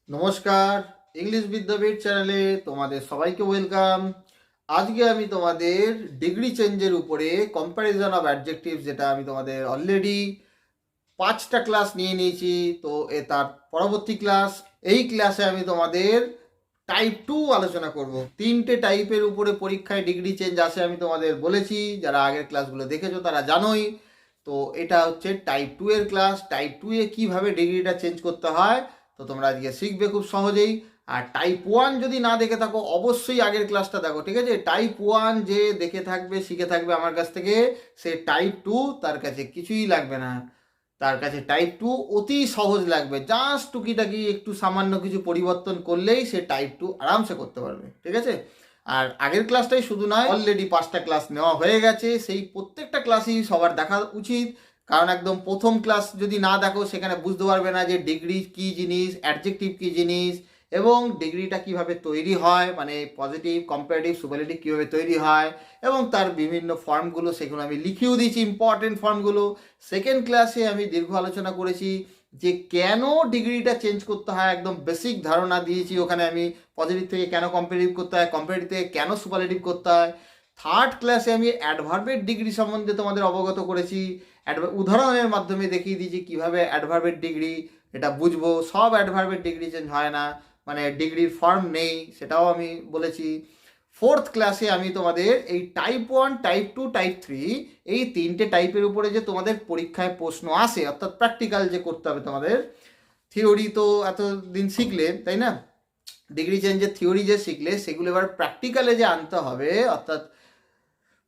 নমস্কার, ইংলিশ বিদ্যাপীঠ চ্যানেলে তোমাদের সবাইকে ওয়েলকাম। আজকে আমি তোমাদের ডিগ্রি চেঞ্জের উপরে কম্প্যারিজন অফ অ্যাডজেক্টিভ, যেটা আমি তোমাদের অলরেডি 5টা ক্লাস নিয়ে নিয়েছি। তো তার পরবর্তী ক্লাস, এই ক্লাসে আমি তোমাদের টাইপ 2 আলোচনা করব। 3টে টাইপের উপরে পরীক্ষায় ডিগ্রি চেঞ্জ আসে, আমি তোমাদের বলেছি। যারা আগের ক্লাসগুলো দেখেছো তারা জানোই। তো এটা হচ্ছে টাইপ 2 এর ক্লাস। টাইপ 2 এ কীভাবে ডিগ্রিটা চেঞ্জ করতে হয় তো তোমরা আজকে শিখবে খুব সহজেই। আর টাইপ 1 যদি না দেখে থাকো অবশ্যই আগের ক্লাসটা দেখো, ঠিক আছে? টাইপ 1 যে দেখে থাকবে, শিখে থাকবে আমার কাছ থেকে, সে টাইপ 2 তার কাছে কিছুই লাগবে না। তার কাছে টাইপ 2 অতি সহজ লাগবে। জাস্ট টুকিটাকি একটু সামান্য কিছু পরিবর্তন করলেই সে টাইপ 2 আরামসে করতে পারবে, ঠিক আছে? আর আগের ক্লাসটাই শুধু নয়, অলরেডি 5টা ক্লাস নেওয়া হয়ে গেছে। সেই প্রত্যেকটা ক্লাসই সবার দেখা উচিত, কারণ একদম প্রথম ক্লাস যদি না দেখো সেখানে বুঝতে পারবে না যে ডিগ্রি কী জিনিস, অ্যাডজেক্টিভ কী জিনিস, এবং ডিগ্রিটা কিভাবে তৈরি হয়, মানে পজিটিভ, কম্পারেটিভ, সুপারলেটিভ কীভাবে তৈরি হয়, এবং তার বিভিন্ন ফর্মগুলো সেগুলো আমি লিখেও দিয়েছি, ইম্পর্টেন্ট ফর্মগুলো। সেকেন্ড ক্লাসে আমি দীর্ঘ আলোচনা করেছি যে কেন ডিগ্রিটা চেঞ্জ করতে হয়, একদম বেসিক ধারণা দিয়েছি ওখানে আমি। পজিটিভ থেকে কেন কম্পারেটিভ করতে হয়, কম্পারেটিভ থেকে কেন সুপারলেটিভ করতে হয়। থার্ড ক্লাসে আমি অ্যাডভার্বের ডিগ্রি সম্বন্ধে তোমাদের অবগত করেছি। উদাহরণের মাধ্যমে দেখিয়ে দিয়েছি কীভাবে অ্যাডভার্বের ডিগ্রি এটা বুঝবো। সব অ্যাডভার্বের ডিগ্রি চেঞ্জ হয় না, মানে ডিগ্রির ফর্ম নেই, সেটাও আমি বলেছি। ফোর্থ ক্লাসে আমি তোমাদের এই টাইপ 1, টাইপ 2, টাইপ 3 এই 3টে টাইপের উপরে যে তোমাদের পরীক্ষায় প্রশ্ন আসে, অর্থাৎ প্র্যাকটিক্যাল যে করতে হবে তোমাদের। থিওরি তো এতদিন শিখলে, তাই না? ডিগ্রি চেঞ্জের থিওরি যে শিখলে সেগুলো এবার প্র্যাকটিক্যালে যে আনতে হবে, অর্থাৎ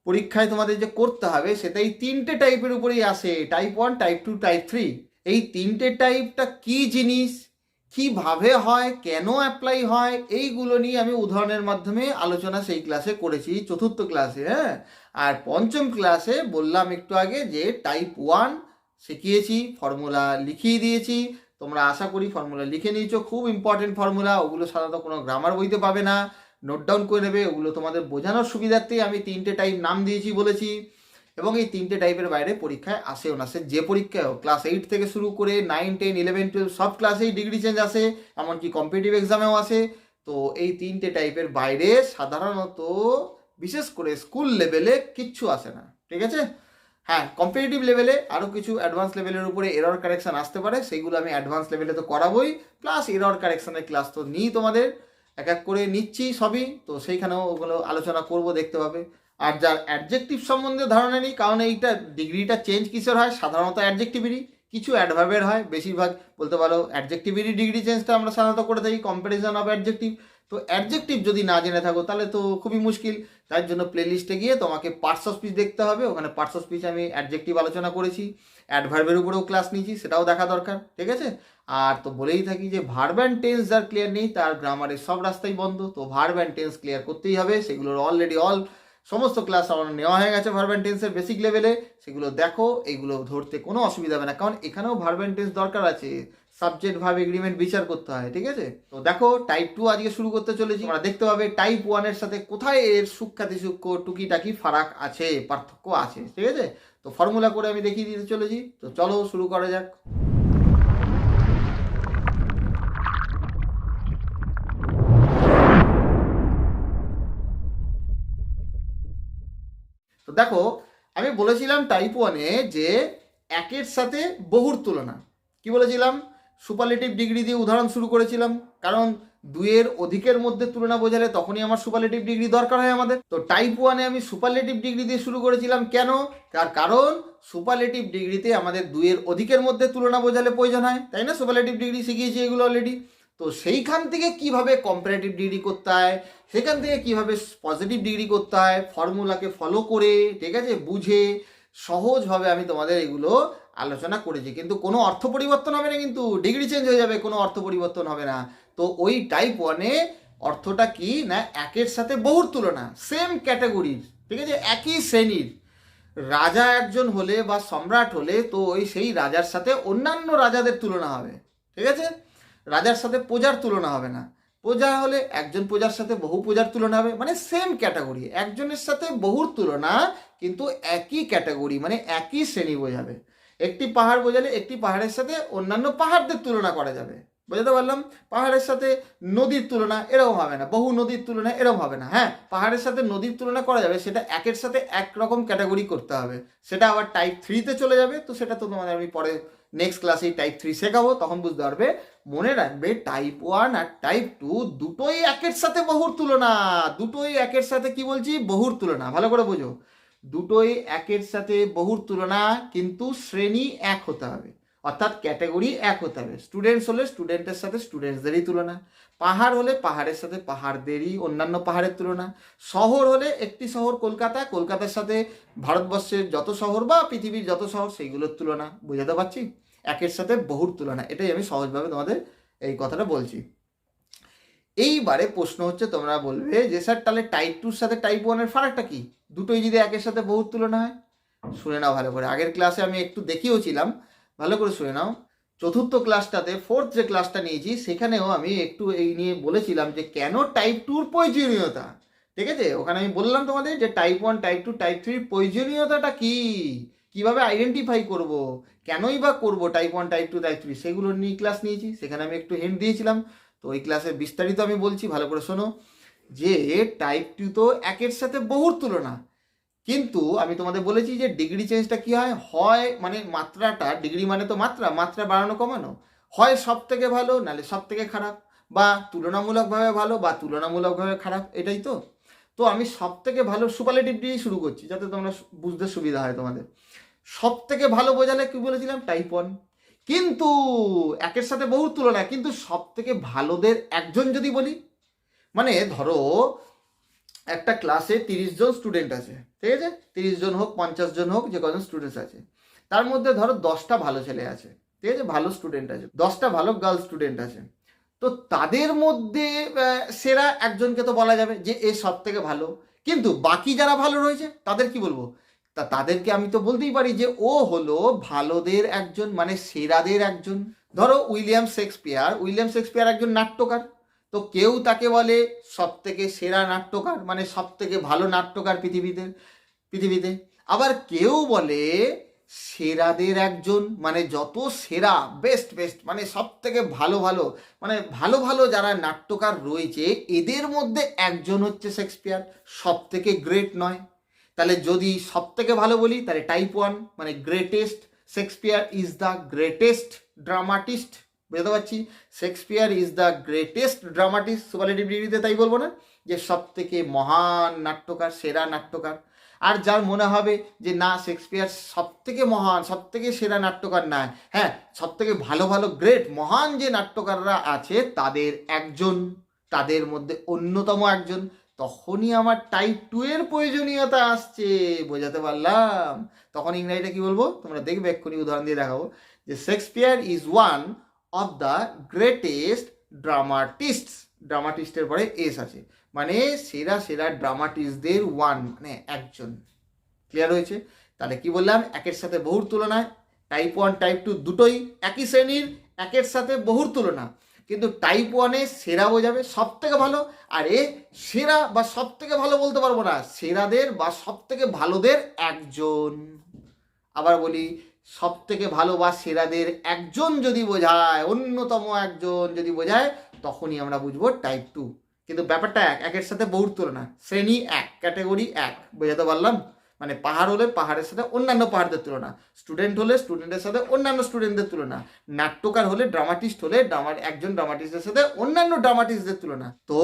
পরীক্ষায় তোমাদের যে করতে হবে, সেটা এই 3টে টাইপের উপরেই আসে। Type 1, type 2, type 3। এই 3টে টাইপটা কী জিনিস, কীভাবে হয়, কেন অ্যাপ্লাই হয়, এইগুলো নিয়ে আমি উদাহরণের মাধ্যমে আলোচনা সেই ক্লাসে করেছি, চতুর্থ ক্লাসে। হ্যাঁ, আর পঞ্চম ক্লাসে বললাম একটু আগে যে টাইপ 1 শিখিয়েছি, ফর্মুলা লিখিয়ে দিয়েছি। তোমরা আশা করি ফর্মুলা লিখে নিয়েছো, খুব ইম্পর্টেন্ট ফর্মুলা, ওগুলো সাধারণত কোনো গ্রামার বইতে পাবে না, নোট ডাউন করে নেবে। ওগুলো তোমাদের বোঝানোর সুবিধার্থেই আমি 3টে টাইপ নাম দিয়েছি বলেছি। এবং এই 3টে টাইপের বাইরে পরীক্ষায় আসেও না, সে যে পরীক্ষায় হোক। ক্লাস 8 থেকে শুরু করে 9, 10, 11, 12 সব ক্লাসেই ডিগ্রি চেঞ্জ আসে, এমনকি কম্পিটিটিভ এক্সামেও আসে। তো এই 3টে টাইপের বাইরে সাধারণত, বিশেষ করে স্কুল লেভেলে, কিচ্ছু আসে না, ঠিক আছে? হ্যাঁ, কম্পিটিটিভ লেভেলে আরও কিছু অ্যাডভান্স লেভেলের উপরে এরর কারেকশান আসতে পারে, সেইগুলো আমি অ্যাডভান্স লেভেলে তো করাবোই, প্লাস এরর কারেকশানের ক্লাস তো নিই তোমাদের, এক এক করে নিচ্ছি সবই। তো সেইখানেও ওগুলো আলোচনা করব, দেখতে পাবে। আর যার অ্যাডজেক্টিভ সম্বন্ধে ধারণা নেই, কারণ এইটা ডিগ্রিটা চেঞ্জ কিসের হয়, সাধারণত অ্যাডজেক্টিভেরই, কিছু অ্যাডভার্বের হয়, বেশিরভাগ বলতে পারো অ্যাডজেক্টিভেরই ডিগ্রি চেঞ্জটা আমরা সাধারণত করে থাকি, কম্প্যারিজন অফ অ্যাডজেক্টিভ। তো অ্যাডজেক্টিভ যদি না জেনে থাকো তাহলে তো খুবই মুশকিল। তার জন্য প্লেলিস্টে গিয়ে তোমাকে পার্টস অফ স্পিচ দেখতে হবে, ওখানে পার্টস অফ স্পিচ আমি অ্যাডজেক্টিভ আলোচনা করেছি, অ্যাডভার্বের উপরেও ক্লাস নিয়েছি, সেটাও দেখা দরকার, ঠিক আছে? আর তো বলেই থাকি যে ভার্ব অ্যান্ড টেন্স যার ক্লিয়ার নেই তার গ্রামারের সব রাস্তাই বন্ধ। তো ভার্ব অ্যান্ড টেন্স ক্লিয়ার করতেই হবে, সেগুলোর অলরেডি সমস্ত ক্লাস আমার নেওয়া হয়ে গেছে ভার্ব অ্যান্ড টেন্সের বেসিক লেভেলে। সেগুলো দেখো, এগুলো ধরতে কোনো অসুবিধা হবে না, কারণ এখানেও ভার্ব অ্যান্ড টেন্স দরকার আছে, সাবজেক্ট ভার্ব এগ্রিমেন্ট বিচার করতে হয়, ঠিক আছে? তো দেখো, টাইপ 2 আজকে শুরু করতে চলেছি। আমরা দেখতে পাবে টাইপ 1 এর সাথে কোথায় এর সূক্ষ্মাতি সূক্ষ্ম টুকিটাকি ফারাক আছে, পার্থক্য আছে, ঠিক আছে? তো ফর্মুলা করে আমি দেখিয়ে দিতে চলেছি। তো চলো শুরু করা যাক। তো দেখো, আমি বলেছিলাম টাইপ 1-এ যে একের সাথে বহুর তুলনা। কি বলেছিলাম? সুপারলেটিভ ডিগ্রি দিয়ে উদাহরণ শুরু করেছিলাম, কারণ 2-এর অধিকের মধ্যে তুলনা বোঝালে তখনই আমার সুপারলেটিভ ডিগ্রি দরকার হয় আমাদের। তো টাইপ 1-এ আমি সুপারলেটিভ ডিগ্রি দিয়ে শুরু করেছিলাম। কেন? তার কারণ সুপারলেটিভ ডিগ্রিতে আমাদের 2-এর অধিকের মধ্যে তুলনা বোঝালে প্রয়োজন হয়, তাই না? সুপারলেটিভ ডিগ্রি শিখিয়েছি এগুলো অলরেডি। তো সেইখান থেকে কিভাবে কম্পারেটিভ ডিগ্রি করতে হয়, সেখান থেকে কিভাবে পজিটিভ ডিগ্রি করতে হয়, ফর্মুলাকে ফলো করে, ঠিক আছে, বুঝে সহজভাবে আমি তোমাদের এগুলো আলোচনা করেছি। কিন্তু কোনো অর্থ পরিবর্তন হবে না, কিন্তু ডিগ্রি চেঞ্জ হয়ে যাবে, কোনো অর্থ পরিবর্তন হবে না। তো ওই টাইপ 1-এ অর্থটা কি না, একের সাথে বহুর তুলনা, সেম ক্যাটাগরির, ঠিক আছে, একই শ্রেণীর রাজা একজন হলে বা সম্রাট হলে, তো ওই সেই রাজার সাথে অন্যান্য রাজাদের তুলনা হবে, ঠিক আছে? রাজার সাথে প্রজার তুলনা হবে না। প্রজা হলে একজন প্রজার সাথে বহু প্রজার তুলনা হবে, মানে সেম ক্যাটাগরি, একজনের সাথে বহুর তুলনা, কিন্তু একই ক্যাটাগরি, মানে একই শ্রেণী বোঝাবে। একটি পাহাড় বোঝালে একটি পাহাড়ের সাথে অন্যান্য পাহাড়দের তুলনা করা যাবে, বুঝতে পারলাম? পাহাড়ের সাথে নদীর তুলনা এরকম হবে না, বহু নদীর তুলনা এরকম হবে না। হ্যাঁ, পাহাড়ের সাথে নদীর তুলনা করা যাবে, সেটা একের সাথে একরকম ক্যাটাগরি করতে হবে, সেটা আবার টাইপ 3-তে চলে যাবে। তো সেটা তো তোমাদের আমি পরে নেক্সট ক্লাসেই টাইপ 3 শেখাবো, তখন বুঝতে পারবে। মনে রাখবে টাইপ 1 আর টাইপ 2 দুটোই একের সাথে বহুর তুলনা, দুটোই একের সাথে কি বলছি, বহুর তুলনা, ভালো করে বোঝো। দুটোই একের সাথে বহুর তুলনা, কিন্তু শ্রেণী এক হতে হবে, অর্থাৎ ক্যাটাগরি এক হতে হবে। স্টুডেন্টস হলে স্টুডেন্টের সাথে স্টুডেন্টসদেরই তুলনা, পাহাড় হলে পাহাড়ের সাথে পাহাড়দেরই অন্যান্য পাহাড়ের তুলনা, শহর হলে একটি শহর কলকাতা, কলকাতার সাথে ভারতবর্ষের যত শহর বা পৃথিবীর যত শহর সেইগুলোর তুলনা। বোঝাতে পারছি? একের সাথে বহুর তুলনা, এটাই আমি সহজভাবে তোমাদের এই কথাটা বলছি। এইবারে প্রশ্ন হচ্ছে, তোমরা বলবে যে স্যার তাহলে টাইপ 2-র সাথে টাইপ 1-এর ফারাকটা কি? দুটোই যদি একের সাথে বহুর তুলনা হয়। শুনে নাও ভালো করে, আগের ক্লাসে আমি একটু দেখিয়েওছিলাম, ভালো করে শুনে নাও। চতুর্থ ক্লাসটাতে, ফোর্থ যে ক্লাসটা নিয়েছি, সেখানেও আমি একটু এই নিয়ে বলেছিলাম যে কেন টাইপ 2-র প্রয়োজনীয়তা। ঠিক আছে, ওখানে আমি বললাম তোমাদের যে টাইপ 1, টাইপ 2, টাইপ 3-র প্রয়োজনীয়তাটা কি, কিভাবে আইডেন্টিফাই করব, কেনই বা করব টাইপ 1, টাইপ 2, টাইপ 3, সেগুলো নিয়ে ক্লাস নিয়েছি। সেখানে আমি একটু হিন্ট দিয়েছিলাম, তো ওই ক্লাসে বিস্তারিত আমি বলছি, ভালো করে শোনো। যে টাইপ 2 তো একের সাথে বহুর তুলনা, কিন্তু আমি তোমাদের বলেছি যে ডিগ্রি চেঞ্জটা কি হয়, হয় মানে মাত্রাটা, ডিগ্রি মানে তো মাত্রা, মাত্রা বাড়ানো কমানো, হয় সব থেকে ভালো নাহলে সব থেকে খারাপ, বা তুলনামূলকভাবে ভালো বা তুলনামূলকভাবে খারাপ, এটাই তো। তো আমি সব থেকে ভালো সুপারলেটিভ দিয়ে শুরু করছি, যাতে তোমরা বুঝতে সুবিধা হয় তোমাদের। সব থেকে ভালো বোঝালে কি বলেছিলাম, টাইপ 1। কিন্তু একের সাথে বহুর তুলনা, কিন্তু সব থেকে ভালোদের একজন যদি বলি, মানে ধরো একটা ক্লাসে 30 জন স্টুডেন্ট আছে, ঠিক আছে, 30 জন হোক 50 জন হোক, যে কজন স্টুডেন্টস আছে, তার মধ্যে ধরো 10টা ভালো ছেলে আছে, ঠিক আছে, ভালো স্টুডেন্ট আছে, 10টা ভালো গার্ল স্টুডেন্ট আছে। তো তাদের মধ্যে সেরা একজনকে তো বলা যাবে যে এ সব থেকে ভালো, কিন্তু বাকি যারা ভালো রয়েছে তাদের কি বলবো, তাদেরকে আমি তো বলতেই পারি যে ও হলো ভালোদের একজন, মানে সেরাদের একজন। ধরো উইলিয়াম শেক্সপিয়ার একজন নাট্যকার, তো কেউ তাকে বলে সব থেকে সেরা নাট্যকার, মানে সব থেকে ভালো নাট্যকার পৃথিবীতে। আবার কেউ বলে সেরাদের একজন, মানে যত সেরা, বেস্ট বেস্ট, মানে সব থেকে ভালো ভালো, মানে ভালো ভালো যারা নাট্যকার রয়েছে এদের মধ্যে একজন হচ্ছে শেক্সপিয়ার, সব থেকে গ্রেট নয়। তাহলে যদি সব থেকে ভালো বলি, তাহলে টাইপ 1 মানে greatest, Shakespeare is the greatest dramatist. বুঝতে পারছি, Shakespeare is the greatest dramatist, superlative ডিগ্রিতে তাই বলবো না, যে সব থেকে মহান নাট্যকার, সেরা নাট্যকার। আর যার মনে হবে যে না, শেক্সপিয়ার সব থেকে মহান, সব থেকে সেরা নাট্যকার না, হ্যাঁ সব থেকে ভালো ভালো গ্রেট মহান যে নাট্যকাররা আছে তাদের একজন, তাদের মধ্যে অন্যতম একজন, তখনই আমার টাইপ 2 এর প্রয়োজনীয়তা আসছে। বোঝাতে পারলাম? তখন ইংরেজিটা কি বলবো তোমরা দেখবে, এক্ষুনি উদাহরণ দিয়ে দেখাবো, যে Shakespeare is one of the greatest dramatists, ড্রামাটিস্টের পরে এস আছে, মানে সেরা সেরা ড্রামাটিস্টদের ওয়ান, মানে একজন। ক্লিয়ার হয়েছে? তাহলে কি বললাম, একের সাথে বহুর তুলনায় টাইপ 1, টাইপ 2 দুটোই একই শ্রেণীর, একের সাথে বহুর তুলনা, কিন্তু টাইপ 1-এ সেরা বোঝাবে সব থেকে ভালো, আর এ সেরা বা সব থেকে ভালো বলতে পারবো না, সেরাদের বা সব থেকে ভালোদের একজন। আবার বলি, সব থেকে ভালো বা সেরাদের একজন যদি বোঝায়, অন্যতম একজন যদি বোঝায়, তখনই আমরা বুঝবো টাইপ 2। কিন্তু ব্যাপারটা একের সাথে বহুর তুলনা, শ্রেণী এক, ক্যাটাগরি এক। বোঝাতে পারলাম? মানে পাহাড় হলে পাহাড়ের সাথে অন্যান্য পাহাড়দের তুলনা, স্টুডেন্ট হলে স্টুডেন্টের সাথে অন্যান্য স্টুডেন্টদের তুলনা, নাট্যকার হলে, ড্রামাটিস্ট হলে একজন ড্রামাটিস্টের সাথে অন্যান্য ড্রামাটিস্টদের তুলনা। তো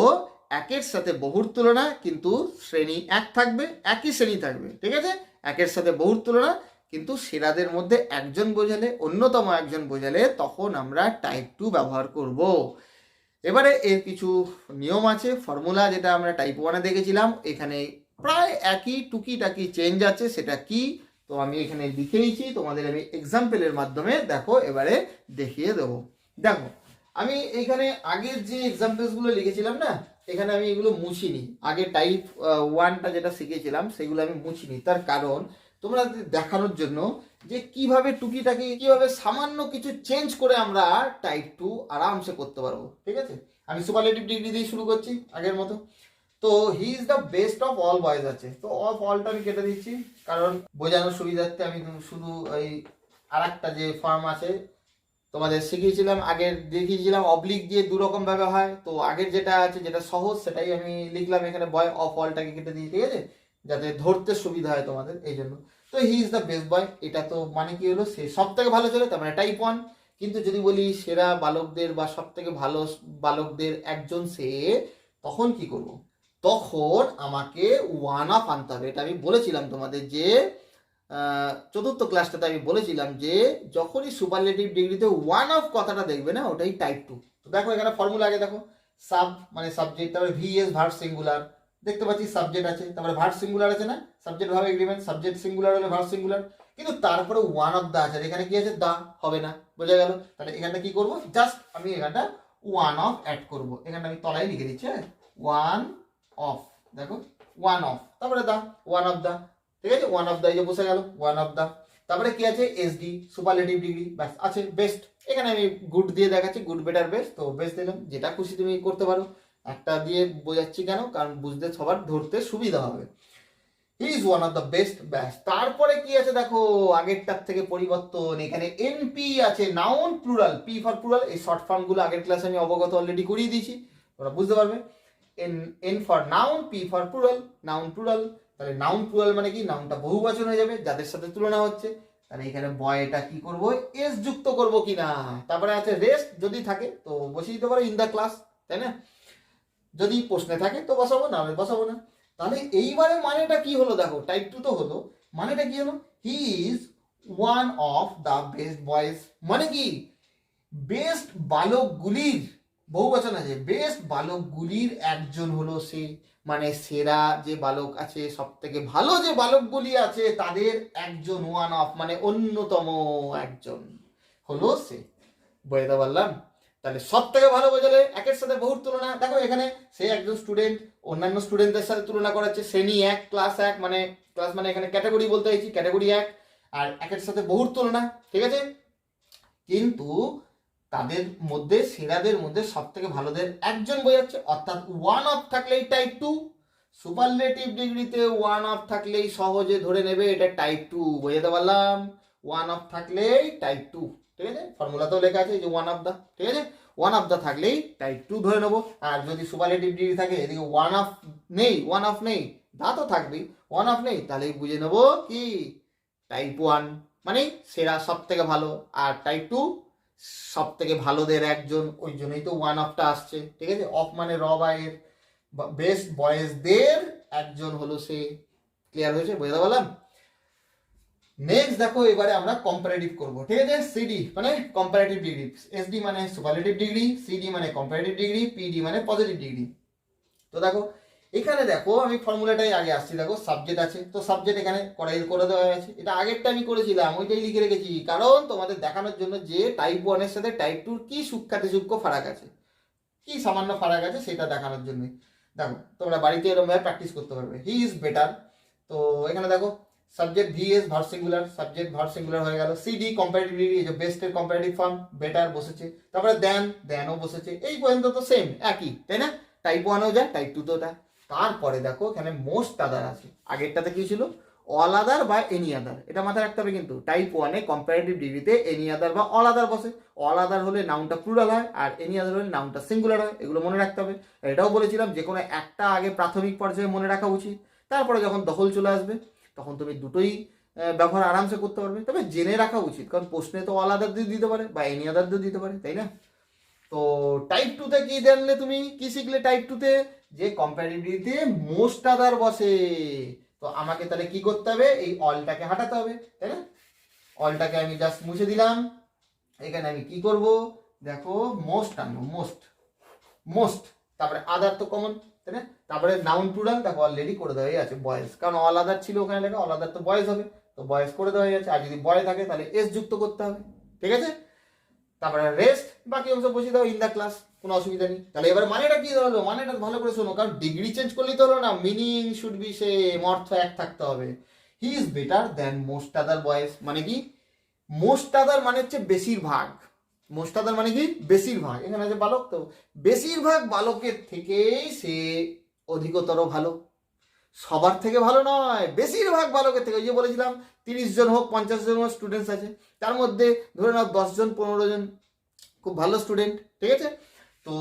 একের সাথে বহুর তুলনা, কিন্তু শ্রেণী এক থাকবে, একই শ্রেণী থাকবে, ঠিক আছে, একের সাথে বহুর তুলনা, কিন্তু সেরাদের মধ্যে একজন বোঝালে, অন্যতম একজন বোঝালে, তখন আমরা টাইপ 2 ব্যবহার করব। এবারে এর কিছু নিয়ম আছে, ফর্মুলা, যেটা আমরা টাইপ 1-এ দেখেছিলাম, এখানে প্রায় একই, টুকিটাকি চেঞ্জ আছে। সেটা কি, তো আমি এখানে লিখে নিয়েছি, তোমাদের আমি এক্সাম্পলের মাধ্যমে দেখো এবারে দেখিয়ে দেবো। দেখো, আমি এখানে আগের যে এক্সাম্পলসগুলো লিখেছিলাম না, এখানে আমি এগুলো মুছিনি, আগে টাইপ 1টা যেটা শিখেছিলাম সেগুলো আমি মুছিনি। তার কারণ তোমরা দেখানোর জন্য যে কিভাবে টুকিটাকি, কিভাবে সামান্য কিছু চেঞ্জ করে আমরা টাইপ 2 আরামসে করতে পারবো। ঠিক আছে, আমি সুপারলেটিভ ডিগ্রি দিয়ে শুরু করছি আগের মতো। তো he is the best of all boys আছে, তো অফ অলটা আমি কেটে দিচ্ছি, কারণ বোঝানোর সুবিধার্থে আমি শুধু ওই আর একটা যে ফর্ম আছে, তোমাদের শিখিয়েছিলাম, আগের দেখিয়েছিলাম অবলিক দিয়ে দু রকম ভাবে হয়। তো আগের যেটা আছে, যেটা সহজ, সেটাই আমি লিখলাম এখানে, বয় অফ অলটাকে কেটে দিয়ে, ঠিক আছে, যাতে ধরতে সুবিধা হয় তোমাদের, এই জন্য। তো he is the best boy, এটা তো মানে কি হলো, সে সব থেকে ভালো ছেলে, তার মানে টাইপ 1। কিন্তু যদি বলি সেরা বালকদের বা সব থেকে ভালো বালকদের একজন সে, তখন কি করব? তখন আমাকে ওয়ান অফ আনতে হবে। এটা আমি বলেছিলাম তোমাদের যে চতুর্থ ক্লাসটাতে আমি বলেছিলাম যে যখনই সুপারলেটিভ ডিগ্রিতে ওয়ান অফ কথাটা দেখবে না, ওটাই টাইপ 2। তো দেখো এখানে ফর্মুলা আগে দেখো, সাব মানে সাবজেক্ট, তারপরে ভিএস ভার্ব সিঙ্গুলার, দেখতে পাচ্ছি সাবজেক্ট আছে, তারপরে ভার্ব সিঙ্গুলার আছে না, subject verb agreement, subject singular হলে ভার্ব সিঙ্গুলার, কিন্তু তারপরে ওয়ান অফ দা আছে, এখানে কি আছে, দা হবে না, বোঝা গেল? তাহলে এখানটা কি করব, জাস্ট আমি এখানটা ওয়ান অফ অ্যাড করব, এখানটা আমি তলায় লিখে দিচ্ছি, ওয়ান অফ, দেখো ওয়ান অফ, তারপরে দা, ওয়ান অফ দা, ঠিক আছে, ওয়ান অফ দা, এই যে বসে গেল ওয়ান অফ দা। তারপরে কি আছে, এসডি সুপারলেটিভ ডিগ্রি, ব্যাস আছে বেস্ট। এখানে আমি গুড দিয়ে দেখাচ্ছি, গুড বেটার বেস্ট, তো বেস্ট দিলাম, যেটা খুশি তুমি করতে পারো। একটা দিয়ে বোঝাচ্ছি কেন, কারণ বুঝতে সবার ধরতে সুবিধা হবে। He is one of the best, ব্যাস। তারপরে কি আছে দেখো, আগেরটার থেকে পরিবর্তন, এখানে এনপি আছে, noun plural, P for plural, এই শর্ট ফর্ম গুলো আগের ক্লাসে আমি অবগত অলরেডি করিয়ে দিয়েছি, তোমরা বুঝতে পারবে। N for noun, P for plural, noun plural. তাহলে নাউন প্লুরাল মানে কি, নাউনটা বহুবচন হয়ে যাবে যাদের সাথে তুলনা হচ্ছে। তাহলে এখানে বয়টা কি করব, এস যুক্ত করব কিনা। তারপরে আছে রেস্ট, যদি থাকে তো বসিয়ে দিতে পারো ইন দ্য ক্লাস, তাই না? যদি প্রশ্নে থাকে তো বসাবো, না বসাবো না। তাহলে এইবারে মানেটা কি হলো দেখো, টাইপ 2 তো হলো, মানেটা কি হলো, he is one of the best boys, মানে কি বেস্ট বালকগুলির, বহু বচন আছে, বেস্ট বালকগুলির একজন হলো সে, মানে সেরা যে বালক আছে, সব থেকে ভালো যে বালকগুলি আছে তাদের একজন, ওয়ান অফ মানে অন্যতম একজন হলো সে, বুঝতে পারলাম? তাহলে সব থেকে ভালো বোঝালে একের সাথে বহুর তুলনা, দেখো এখানে সে একজন স্টুডেন্ট অন্যান্য স্টুডেন্টদের সাথে তুলনা করাচ্ছে, শ্রেণী 1 ক্লাস 1, মানে ক্লাস মানে এখানে ক্যাটাগরি বলতে চাইছি, ক্যাটাগরি 1, আর একের সাথে বহুর তুলনা, ঠিক আছে। কিন্তু তাদের মধ্যে সেরাদের মধ্যে সব থেকে ভালোদের একজন বোঝাচ্ছে, অর্থাৎ ওয়ান অফ থাকলেই টাইপ 2। সুপারলেটিভ ডিগ্রিতে ওয়ান অফ থাকলেই সহজে ধরে নেবে এটা টাইপ 2, বোঝাতে পারলাম? ওয়ান অফ থাকলেই টাইপ 2, ঠিক আছে, ফর্মুলাতেও লেখা আছে যে ওয়ান অফ দা, ঠিক আছে, ওয়ান অফ দা থাকলেই টাইপ 2 ধরে নেবো। আর যদি সুপারলেটিভ ডিগ্রি থাকে, এদিকে ওয়ান অফ নেই, ওয়ান অফ নেই, দা তো থাকবেই, ওয়ান অফ নেই, তাহলেই বুঝে নেবো কি টাইপ 1 মানে সেরা সব থেকে ভালো, আর টাইপ 2 সব থেকে ভালোদের একজন, ওই জন্যই তো ওয়ান অফটা আসছে, ঠিক আছে। অফ মানে রবায়ের, বেস্ট বয়েজদের একজন হলো সে, ক্লিয়ার হয়েছে, বুঝতে পারলাম? নেক্সট দেখো, এবারে আমরা কম্পারেটিভ করব, ঠিক আছে। সিডি মানে কম্পারেটিভ ডিগ্রি, এসডি মানে সুপারলেটিভ ডিগ্রি, সিডি মানে কম্পারেটিভ ডিগ্রি, পিডি মানে পজিটিভ ডিগ্রি। তো দেখো এখানে দেখো, আমি ফর্মুলাটাই আগে আসছি, দেখো সাবজেক্ট আছে, তো সাবজেক্ট এখানে করে দেওয়া আছে, এটা আগেরটা আমি করেছিলাম, ওইটাই লিখে রেখেছি, কারণ তোমাদের দেখানোর জন্য যে টাইপ 1 এর সাথে টাইপ 2 কি সূক্ষ্মাতি সূক্ষ্ম ফারাক আছে, কি সামান্য ফারাক আছে, সেটা দেখানোর জন্য। দেখো তোমরা বাড়িতে এরকম ভাবে প্র্যাকটিস করতে পারবে। হি ইজ বেটার, তো এখানে দেখো subject VS verb singular, subject verb singular হয়ে গেল। সিডি কম্পারেটিভ ডিগ্রি, এই যে বেস্টের কম্পারেটিভ ফর্ম, বেটার বসেছে, তারপরে দেনও বসেছে, এই পর্যন্ত তো সেম একই, তাই না? টাইপ 1ও যায়, টাইপ 2 তো ওটা। তারপরে দেখো এখানে মোস্ট আদার আছে, আগেরটাতে কি ছিল, অল আদার বা এনি আদার, এটা মাথায় রাখতে হবে। কিন্তু টাইপ 1-এ কম্পারেটিভ ডিগ্রিতে এনি আদার বা অল আদার বসে, অল আদার হলে নাউনটা প্লুরাল হয়, আর এনি আদার হলে নাউনটা সিঙ্গুলার হয়, এগুলো মনে রাখতে হবে। এটাও বলেছিলাম যে কোনো একটা আগে প্রাথমিক পর্যায়ে মনে রাখা উচিত, তারপরে যখন দখল চলে আসবে তখন তুমি দুটোই ব্যবহার আরামসে করতে পারবে, তবে জেনে রাখা উচিত, কারণ প্রশ্নে তো অল আদার দিয়ে দিতে পারে বা এনি আদার দিয়ে দিতে পারে, তাই না? তো টাইপ 2-তে কি জানলে, তুমি কি শিখলে টাইপ 2-তে, যে কম্পারেটিভলিতে মোস্ট আদার বসে। তো আমাকে তাহলে কি করতে হবে, এই অলটাকে হাঁটাতে হবে, তাই না? অলটাকে আমি জাস্ট মুছে দিলাম, এখানে আমি কি করব, দেখো মোস্ট আনবো, মোস্ট মোস্ট, তারপরে আদার তো কমন, তাই না? তারপরে নাউন প্লুরাল, দেখো অলরেডি করে দেওয়াই আছে বয়েজ, কারণ অল আদার ছিল ওখানে লেখা, অল আদার তো বয়েজ হবে, তো বয়েজ করে দেওয়াই আছে। আর যদি বয় থাকে তাহলে এস যুক্ত করতে হবে, ঠিক আছে। তারপরে রেস্ট, বাকি অংশ বসিয়ে দাও ইন দ্য ক্লাস, কোনো অসুবিধা নেই। তাহলে এবার মানেটা কি হলো, মানেটা ভালো করে শোনো, কারণ ডিগ্রি চেঞ্জ করলেই তো হলো না, মিনিং শুড বি সেম, অর্থ এক থাকতে হবে। He is better than most other boys, মানে কি মোস্ট আদার মানে হচ্ছে বেশিরভাগ, মোস্ট আদার মানে কি বেশিরভাগ, এখানে আছে বালক, তো বেশিরভাগ বালকের থেকেই সে অধিকতর ভালো, সবার থেকে ভালো নয়, বেশিরভাগ বালকের থেকে। ওই যে বলেছিলাম 30 জন হোক 50 জন হোক স্টুডেন্টস আছে, তার মধ্যে ধরে নাও 10 জন 15 জন খুব ভালো স্টুডেন্ট, ঠিক আছে। তো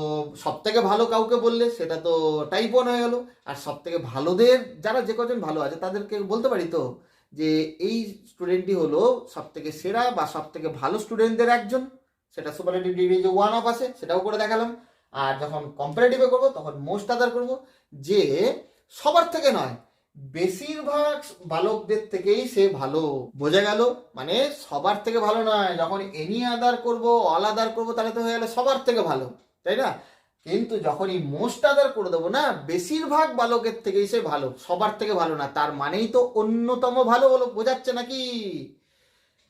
সব থেকে ভালো কাউকে বললে সেটা তো টাইপ 1 হয়ে গেল। আর সব থেকে ভালোদের যারা যে কজন ভালো আছে তাদেরকে বলতে পারি তো যে এই স্টুডেন্টটি হলো সব থেকে সেরা বা সব থেকে ভালো স্টুডেন্টদের একজন। সেটা সুপারলেটিভ ডিগ্রি যে 1 অফ আছে সেটাও করে দেখালাম। আর যখন কম্পারেটিভে করবো তখন মোস্ট আদার করবো, যে সবার থেকে নয়, বেশিরভাগ বালকদের থেকেই সে ভালো। বোঝা গেল? মানে সবার থেকে ভালো নয়, যখন এনি আদার করবো, অল আদার করবো, তাহলে তো হয়ে গেল সবার থেকে ভালো, তাই না? কিন্তু যখনই মোস্ট আদার করে দেবো না, বেশিরভাগ বালকের থেকেই সে ভালো, সবার থেকে ভালো না, তার মানেই তো অন্যতম ভালো বলো। বোঝাচ্ছে নাকি?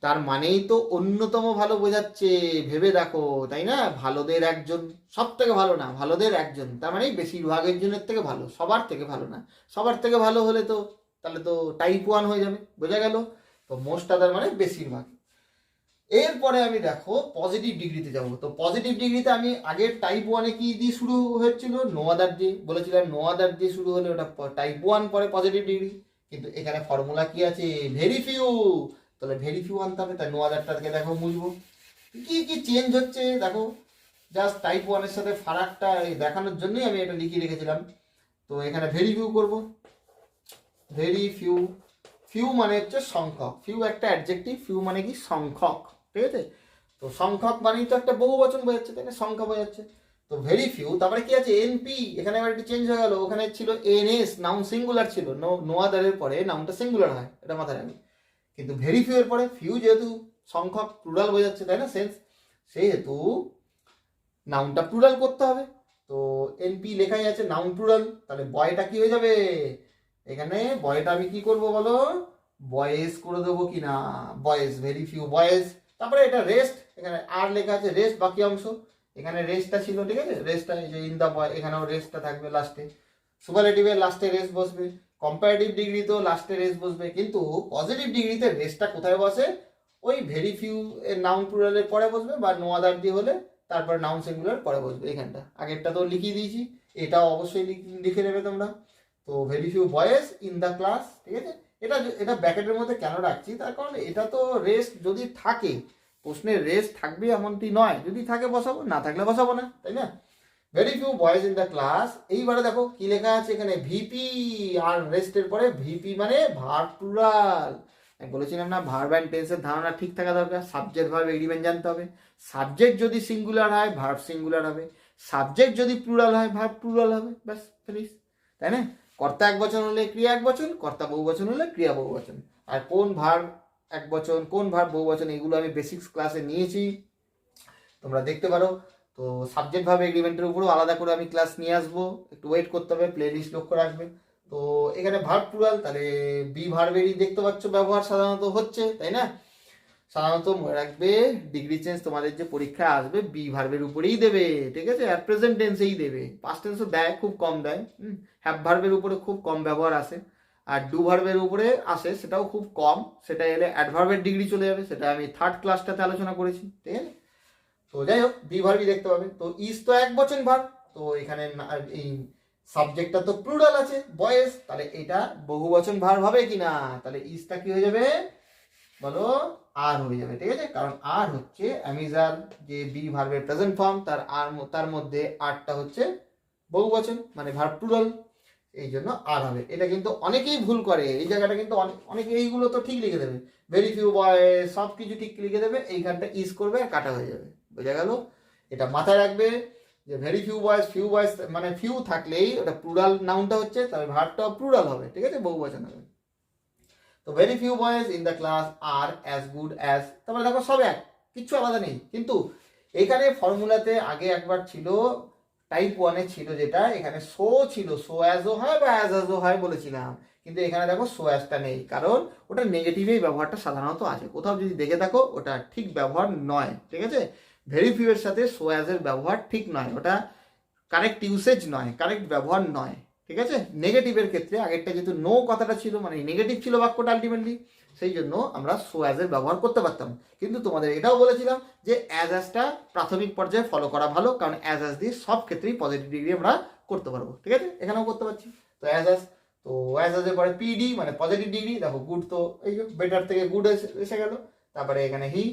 তার মানেই তো অন্যতম ভালো বোঝাচ্ছে। ভেবে দেখো, তাই না? ভালোদের একজন সব থেকে ভালো না, ভালোদের একজন, তার মানে বেশিরভাগের জনের থেকে ভালো, সবার থেকে ভালো না। সবার থেকে ভালো হলে তো তাহলে তো টাইপ 1 হয়ে যাবে। বোঝা গেল? তো মোস্ট আদার মানে বেশিরভাগ। এরপরে আমি দেখো পজিটিভ ডিগ্রিতে যাব। তো পজিটিভ ডিগ্রিতে আমি আগের টাইপ 1-এ কি দিয়ে শুরু হয়েছিল? নো আদার দিয়ে বলেছিলাম, নো আদার দিয়ে শুরু হলে ওটা টাইপ 1, পরে পজিটিভ ডিগ্রি। কিন্তু এখানে ফর্মুলা কি আছে? Very few. তাহলে ভেরি ফিউ আনতে হবে, তাই নো আদারটাকে দেখো বুঝবো কি কি চেঞ্জ হচ্ছে। দেখো জাস্ট টাইপ 1-এর সাথে ফারাকটা দেখানোর জন্যই আমি এটা লিখে রেখেছিলাম। তো এখানে ভেরি ফিউ করব। ভেরি ফিউ, ফিউ মানে হচ্ছে সংখ্যক। ফিউ একটা অ্যাডজেক্টিভ, ফিউ মানে কি? সংখ্যক, ঠিক আছে। তো সংখ্যক মানেই তো একটা বহু বচন বোঝাচ্ছে, তাই না? সংখ্যা বোঝাচ্ছে। তো ভেরি ফিউ, তারপরে কি আছে? এনপি। এখানে আবার একটু চেঞ্জ হয়ে গেল, ওখানে ছিল এনএস, নাউন সিঙ্গুলার ছিল। নো আদারের পরে নাউনটা সিঙ্গুলার হয়, এটা মাথায় রাখবে। কিন্তু ভেরি ফিউ এর পরে ফিউ যেহেতু সংখ্যক, প্লুরাল বোঝাচ্ছে, তাই না? সেন্স, সেহেতু নাউনটা প্লুরাল করতে হবে। তো এনপি লেখাই আছে, নাউন প্লুরাল, তাহলে বয়টা কি হয়ে যাবে? এখানে বয়টা আমি কি করব বলো? বয়েস করে দেবো কি না? বয়েস, ভেরি ফিউ বয়েস। তারপরে এটা রেস্ট, এখানে আর লেখা আছে রেস্ট, বাকি অংশ। এখানে রেস্টটা ছিল, ঠিক আছে, রেস্টটা এই যে ইন দা বয়, এখানেও রেস্টটা থাকবে লাস্টে। সুপারলেটিভের লাস্টে রেস্ট বসবে, কম্পারেটিভ ডিগ্রিতেও লাস্টে রেস্ট বসবে। কিন্তু পজিটিভ ডিগ্রিতে রেস্টটা কোথায় বসে? ওই ভেরি ফিউ এর নাউন প্লুরালের পরে বসবে, বা নো আদার দিয়ে হলে তারপর নাউন সিঙ্গুলার পরে বসবে। এখানটা আগেরটা তো লিখিয়ে দিয়েছি, এটাও অবশ্যই লিখে নেবে তোমরা। তো very few boys in the class, ঠিক আছে। এটা এটা ব্র্যাকেটের মধ্যে কেন রাখছি? তার কারণ এটা তো রেস্ট যদি থাকে, প্রশ্নে রেস্ট থাকবে এমনটি নয়, যদি থাকে বসাবো, না থাকলে বসাবো না, তাই না? Very few boys in the class. এইবারে দেখো কি লেখা আছে এখানে? ভিপি। আর রেস্টের পরে ভিপি মানে ভার্ব প্লুরাল। বলেছিলাম না, ভার্ব অ্যান্ড টেন্সের ধারণা ঠিক থাকা দরকার। সাবজেক্ট ভার্ব এগ্রিমেন্ট জানতে হবে। সাবজেক্ট যদি সিঙ্গুলার হয় ভার্ব সিঙ্গুলার হবে, সাবজেক্ট যদি প্লুরাল হয় ভার্ব প্লুরাল হবে, ব্যাস ফিনিশ, তাই না? কর্তা এক বচন হলে ক্রিয়া এক বচন, কর্তা বহু বচন হলে ক্রিয়া বহু বচন। আর কোন ভার্ব এক বচন, কোন ভার্ব বহু বচন, এগুলো আমি বেসিক্স ক্লাসে নিয়েছি, তোমরা দেখতে পারো। তো সাবজেক্ট ভার্ব এগ্রিমেন্টের উপরেও আলাদা করে আমি ক্লাস নিয়ে আসবো, একটু ওয়েট করতে হবে, প্লে লিস্ট লক্ষ্য রাখবে। তো এখানে ভার্ব প্লুরাল, তাহলে বি ভার্বেরই দেখতে পাচ্ছ ব্যবহার সাধারণত হচ্ছে, তাই না? সাধারণত মনে রাখবে, ডিগ্রি চেঞ্জ তোমাদের যে পরীক্ষা আসবে বি ভার্বের উপরেই দেবে, ঠিক আছে। আর প্রেজেন্ট টেন্সেই দেবে, পাস্ট টেন্সও দেয়, খুব কম দেয়। হ্যাভ ভার্বের উপরে খুব কম ব্যবহার আসে, আর ডু ভার্বের উপরে আসে, সেটাও খুব কম। সেটা এলে অ্যাডভার্বের ডিগ্রি চলে যাবে, সেটা আমি থার্ড ক্লাসটাতে আলোচনা করেছি, ঠিক আছে। তো যাই হোক, বি ভার্বই দেখতে পাবে। তো ইজ তো এক বচন ভার্ব, তো এখানে এই সাবজেক্টটা তো প্লুরাল আছে, বয়েস, তাহলে এটা বহু বচন ভার্ব হবে কিনা? তাহলে ইজটা কি হয়ে যাবে বলো? আর হয়ে যাবে, ঠিক আছে। কারণ আর হচ্ছে অ্যামিজার, যে বি ভার্বের প্রেজেন্ট ফর্ম, তার মধ্যে আরটা হচ্ছে বহু বচন, মানে ভার্ব প্লুরাল, এই জন্য আর হবে। এটা কিন্তু অনেকেই ভুল করে, এই জায়গাটা কিন্তু অনেকে এইগুলো তো ঠিক লিখে দেবে, ভেরি ফিউ বয়েজ, সব কিছু ঠিক লিখে দেবে, এইখানটা ইজ করবে আর কাটা হয়ে যাবে। বোঝা গেল? এটা মাথায় রাখবে যে ভেরি ফিউ বয়েজ মানে ফিউ থাকলেই ওটা প্লুরাল নাউনটা হচ্ছে, তাহলে ভার্বটাও প্লুরাল হবে, ঠিক আছে, বহু বচন হবে। তো very few boys in the class are as good as, তারপরে দেখো সব এক, কিচ্ছু আলাদা নেই। কিন্তু এখানে ফর্মুলাতে আগে একবার ছিল, টাইপ 1-এ ছিল যেটা, এখানে সো ছিল, সো অ্যাজও হয় বা অ্যাজ অ্যাজও হয় বলেছিলাম। কিন্তু এখানে দেখো সো অ্যাজটা নেই, কারণ ওটা নেগেটিভেই ব্যবহারটা সাধারণত আছে। কোথাও যদি দেখে থাকো ওটা ঠিক ব্যবহার নয়, ঠিক আছে। ভেরি ফিউ এর সাথে সো অ্যাজের ব্যবহার ঠিক নয়, ওটা কারেক্ট ইউসেজ নয়, কারেক্ট ব্যবহার নয়, ঠিক আছে। নেগেটিভের ক্ষেত্রে আগেরটা যেহেতু নো কথাটা ছিল, মানে নেগেটিভ ছিল বাক্যটা আলটিমেটলি, সেই জন্য আমরা সো অ্যাজের ব্যবহার করতে পারতাম। কিন্তু তোমাদের এটাও বলেছিলাম যে অ্যাজটা প্রাথমিক পর্যায়ে ফলো করা ভালো, কারণ অ্যাজ দিয়ে সব ক্ষেত্রেই পজিটিভ ডিগ্রি আমরা করতে পারবো, ঠিক আছে। এখানেও করতে পারছি। তো তো অ্যাজের পরে পিডি মানে পজিটিভ ডিগ্রি, দেখো গুড, তো এই যে বেটার থেকে গুড এসে গেল। তারপরে এখানে হি,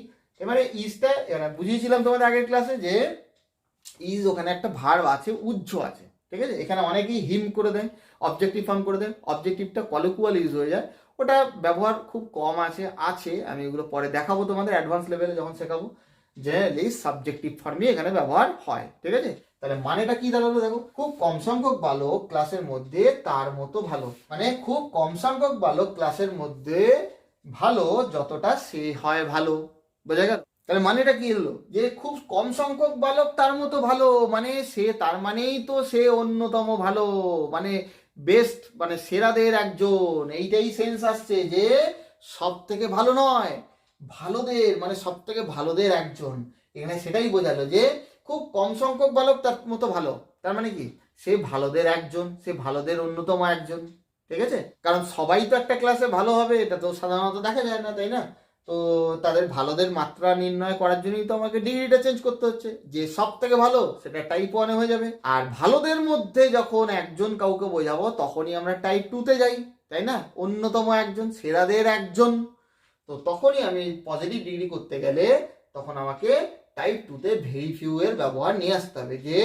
এবারে ইজটা বুঝিয়েছিলাম তোমাদের আগের ক্লাসে যে ইজ ওখানে একটা ভার্ব আছে, উজ্জ আছে, ঠিক আছে। এখানে অনেকেই হিম করে দেয়, অবজেক্টিভ ফর্ম করে দেয়, অবজেক্টিভটা কলিকুয়াল ইউজ হয়ে যায়, ওটা ব্যবহার খুব কম আছে আমি ওগুলো পরে দেখাবো তোমাদের অ্যাডভান্স লেভেলে যখন শেখাবো। জেনারেলি সাবজেক্টিভ ফর্মই এখানে ব্যবহার হয়, ঠিক আছে। তাহলে মানেটা কি দাঁড়ালো দেখো, খুব কম সংখ্যক বালক ক্লাসের মধ্যে তার মতো ভালো, মানে খুব কম সংখ্যক বালক ক্লাসের মধ্যে ভালো যতটা সে হয় ভালো, বোঝা গেল। তাহলে মানেটা কি হলো, যে খুব কম সংখ্যক বালক তার মতো ভালো, মানে সে তার মানেই তো সে অন্যতম ভালো, মানে বেস্ট, মানে সেরাদের একজন, এইটাই সেন্স আসছে, যে সব থেকে ভালো নয়, ভালোদের মানে সব থেকে ভালোদের একজন। এখানে সেটাই বোঝালো যে খুব কম সংখ্যক বালক তার মতো ভালো, তার মানে কি সে ভালোদের একজন, সে ভালোদের অন্যতম একজন, ঠিক আছে। কারণ সবাই তো একটা ক্লাসে ভালো হবে এটা তো সাধারণত দেখা যায় না, তাই না। তো তাদের ভালোদের মাত্রা নির্ণয় করার জন্যই তো আমাকে ডিগ্রিটা চেঞ্জ করতে হচ্ছে, যে সব থেকে ভালো সেটা টাইপ 1-এ হয়ে যাবে, আর ভালোদের মধ্যে যখন একজন কাউকে বোঝাবো তখনই আমরা টাইপ 2-তে যাই, তাই না, অন্যতম একজন, সেরাদের একজন। তো তখনই আমি পজিটিভ ডিগ্রি করতে গেলে তখন আমাকে টাইপ 2-তে ভেরি ফিউ এর ব্যবহার নিয়ে আসতে হবে, যে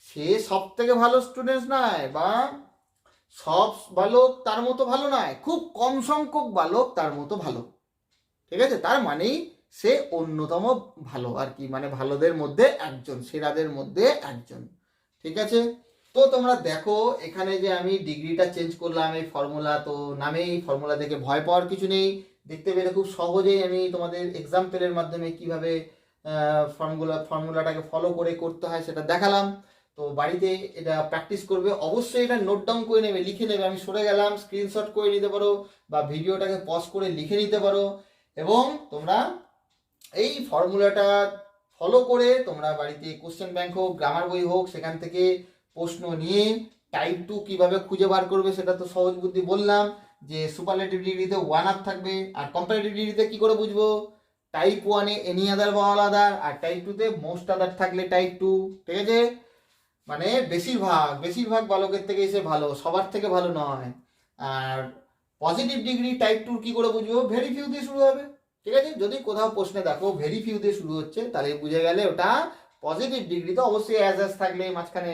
সে সব থেকে ভালো স্টুডেন্ট নয়, বা সব বালক তার মতো ভালো নয়, খুব কম সংখ্যক বালক তার মতো ভালো, ঠিক আছে। তার মানেই সে অন্যতম ভালো আর কি, মানে ভালোদের মধ্যে একজন, সেরাদের মধ্যে একজন, ঠিক আছে। তো তোমরা দেখো এখানে যে আমি ডিগ্রিটা চেঞ্জ করলাম এই ফর্মুলা, তো নামেই ফর্মুলা দেখে ভয় পাওয়ার কিছু নেই, দেখতে পেলে খুব সহজেই আমি তোমাদের এক্সাম্পলের মাধ্যমে কিভাবে ফর্মুলাটাকে ফলো করে করতে হয় সেটা দেখালাম। তো বাড়িতে এটা প্র্যাকটিস করবে, অবশ্যই এটা নোট ডাউন করে নেবে, লিখে নেবে। আমি সরে গেলাম, স্ক্রিনশট করে নিতে পারো, বা ভিডিওটাকে পজ করে লিখে নিতে পারো, এবং তোমরা এই ফর্মুলাটা ফলো করে তোমরা বাড়িতে কোশ্চেন ব্যাংক হোক, গ্রামার বই হোক, সেখান থেকে প্রশ্ন নিয়ে টাইপ 2 কিভাবে খুঁজে বার করবে সেটা তো সহজ বুদ্ধি বললাম, যে সুপারলেটিভ ডিগ্রিতে 1 আর থাকবে, আর কম্পারেটিভ ডিগ্রিতে কি করে বুঝবো, টাইপ 1-এ এনি আদার বা অল আদার, আর টাইপ 2-তে মোস্ট আদার থাকলে টাইপ 2, ঠিক আছে। মানে বেশিরভাগ বালকের থেকে এসে ভালো, সবার থেকে ভালো নয়। আর পজিটিভ ডিগ্রি টাইপ 2 কি করে বুঝবো, ভেরি ফিউ দিয়ে শুরু হবে, ঠিক আছে। যদি কোথাও প্রশ্নে দেখো ভেরি ফিউ দিয়ে শুরু হচ্ছে, তাহলে বুঝে গেলে ওটা পজিটিভ ডিগ্রি। তো অবশ্যই অ্যাজ থাকলে মাঝখানে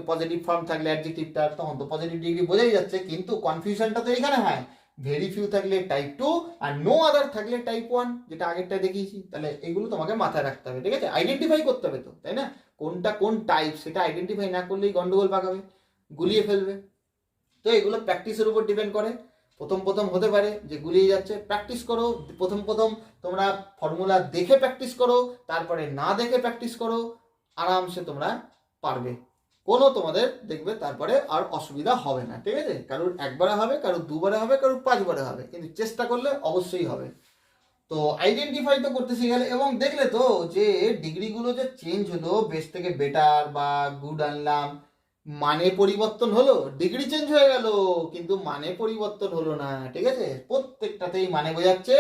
পজিটিভ ফর্ম থাকলে অ্যাডজেক্টিভটা, তখন তো পজিটিভ ডিগ্রি বোঝাই যাচ্ছে, কিন্তু কনফিউশনটা তো এখানে হয়, ভেরি ফিউ থাকলে টাইপ 2 আর নো আদার থাকলে টাইপ 1, যেটা আগেরটা দেখিয়েছি। তাহলে এগুলো তোমাকে মাথায় রাখতে হবে, ঠিক আছে, আইডেন্টিফাই করতে হবে তো, তাই না, কোনটা কোন টাইপ সেটা আইডেন্টিফাই না করলেই গন্ডগোল পাকাবে, গুলিয়ে ফেলবে। তো এগুলো প্র্যাকটিসের উপর ডিপেন্ড করে, প্রথম হতে পারে যে গুলিয়ে যাচ্ছে, প্র্যাকটিস করো, প্রথম তোমরা ফর্মুলা দেখে প্র্যাকটিস করো, তারপরে না দেখে প্র্যাকটিস করো, আরামসে তোমরা পারবে, কোনো তোমাদের দেখবে তারপরে আর অসুবিধা হবে না, ঠিক আছে। কারোর একবারে হবে, কারোর দুবারে হবে, কারোর 5বারে হবে, কিন্তু চেষ্টা করলে অবশ্যই হবে। তো আইডেন্টিফাই তো করতে শিখে গেলে, এবং দেখলে তো যে ডিগ্রিগুলো যে চেঞ্জ হলো, বেস্ট থেকে বেটার বা গুড আনলাম, মানে পরিবর্তন হলো, ডিগ্রি চেঞ্জ হয়ে গেল কিন্তু মানে পরিবর্তন হলো না, ঠিক আছে। প্রত্যেকটাতেই মানে বোঝাচ্ছে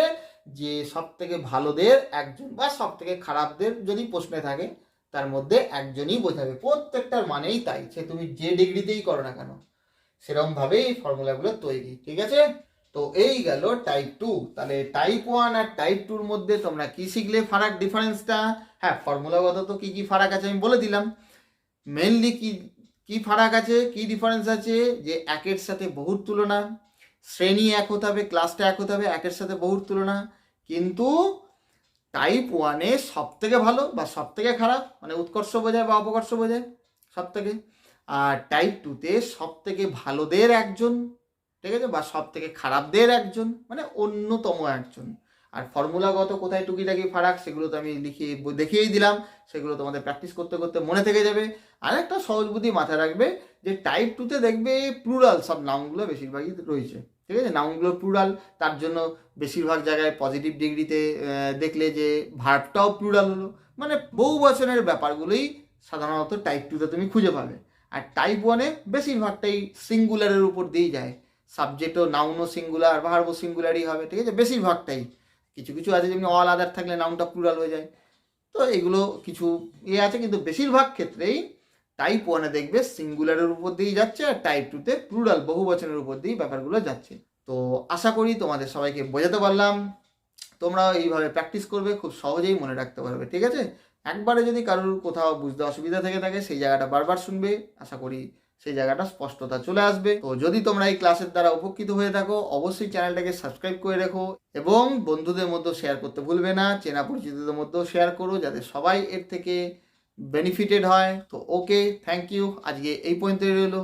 যে সব থেকে ভালোদের একজন, বা সব থেকে খারাপদের যদি প্রশ্নে থাকে তার মধ্যে একজনই বোঝাবে, প্রত্যেকটার মানেই তাই, সে তুমি যে ডিগ্রিতেই করো না কেন, সেরকম ভাবেই ফর্মুলাগুলো তৈরি, ঠিক আছে। তো এই গেল টাইপ 2। তাহলে টাইপ 1 আর টাইপ 2-র মধ্যে তোমরা কি শিখলে, ফারাক, ডিফারেন্সটা, হ্যাঁ ফর্মুলাগত তো কি কি ফারাক আছে আমি বলে দিলাম। মেনলি কি কি ফারাক আছে, কি ডিফারেন্স আছে, যে একের সাথে বহুর তুলনা, শ্রেণী এক হতে হবে, ক্লাসটা এক হতে হবে, একের সাথে বহুর তুলনা। কিন্তু টাইপ 1-এ সব থেকে ভালো বা সব থেকে খারাপ, মানে উৎকর্ষ বোঝায় বা অপকর্ষ বোঝায় সব থেকে, আর টাইপ 2-তে সব থেকে ভালোদের একজন, ঠিক আছে, বা সব থেকে খারাপদের একজন, মানে অন্যতম একজন। আর ফর্মুলাগত কোথায় টুকিটাকি ফারাক সেগুলো তো আমি দেখিয়েই দিলাম, সেগুলো তোমাদের প্র্যাকটিস করতে করতে মনে থেকে যাবে। আর একটা সহজ বুদ্ধি মাথায় রাখবে, যে টাইপ 2-তে দেখবে প্লুরাল সব নাউনগুলো বেশিরভাগই রয়েছে, ঠিক আছে, নাউনগুলো প্লুরাল, তার জন্য বেশিরভাগ জায়গায় পজিটিভ ডিগ্রিতে দেখলে যে ভার্বটাও প্লুরাল হলো, মানে বহু বচনের ব্যাপারগুলোই সাধারণত টাইপ 2-তে তুমি খুঁজে পাবে। আর টাইপ 1-এ বেশিরভাগটাই সিঙ্গুলারের উপর দিয়েই যায়, সাবজেক্টও নাউনও সিঙ্গুলার, ভার্বও সিঙ্গুলারই হবে, ঠিক আছে, বেশিরভাগটাই। কিছু কিছু আছে যেমনি অল আদার থাকলে নাউনটা প্লুরাল হয়ে যায়, তো এগুলো কিছু আছে, কিন্তু বেশিরভাগ ক্ষেত্রেই টাইপ 1-এ দেখবে সিঙ্গুলারের উপর দিয়েই যাচ্ছে, আর টাইপ 2-তে প্লুরাল বহু বচনের উপর দিয়েই ব্যাপারগুলো যাচ্ছে। তো আশা করি তোমাদের সবাইকে বোঝাতে পারলাম। তোমরা এইভাবে প্র্যাকটিস করবে, খুব সহজেই মনে রাখতে পারবে। ঠিক আছে, একবারে যদি কারোর কোথাও বুঝতে অসুবিধা থেকে থাকে সেই জায়গাটা বারবার শুনবে, আশা করি সেই জায়গাটা স্পষ্টতা চলে আসবে। তো যদি তোমরা এই ক্লাসের দ্বারা উপকৃত হয়ে থাকো অবশ্যই চ্যানেলটাকে সাবস্ক্রাইব করে রেখো এবং বন্ধুদের মধ্যে শেয়ার করতে ভুলবে না, চেনা পরিচিতদের মধ্যেও শেয়ার করো যাতে সবাই এর থেকে বেনিফিটেড হয়। তো ওকে, থ্যাংক ইউ, আজকে এই পর্যন্তই রইলো।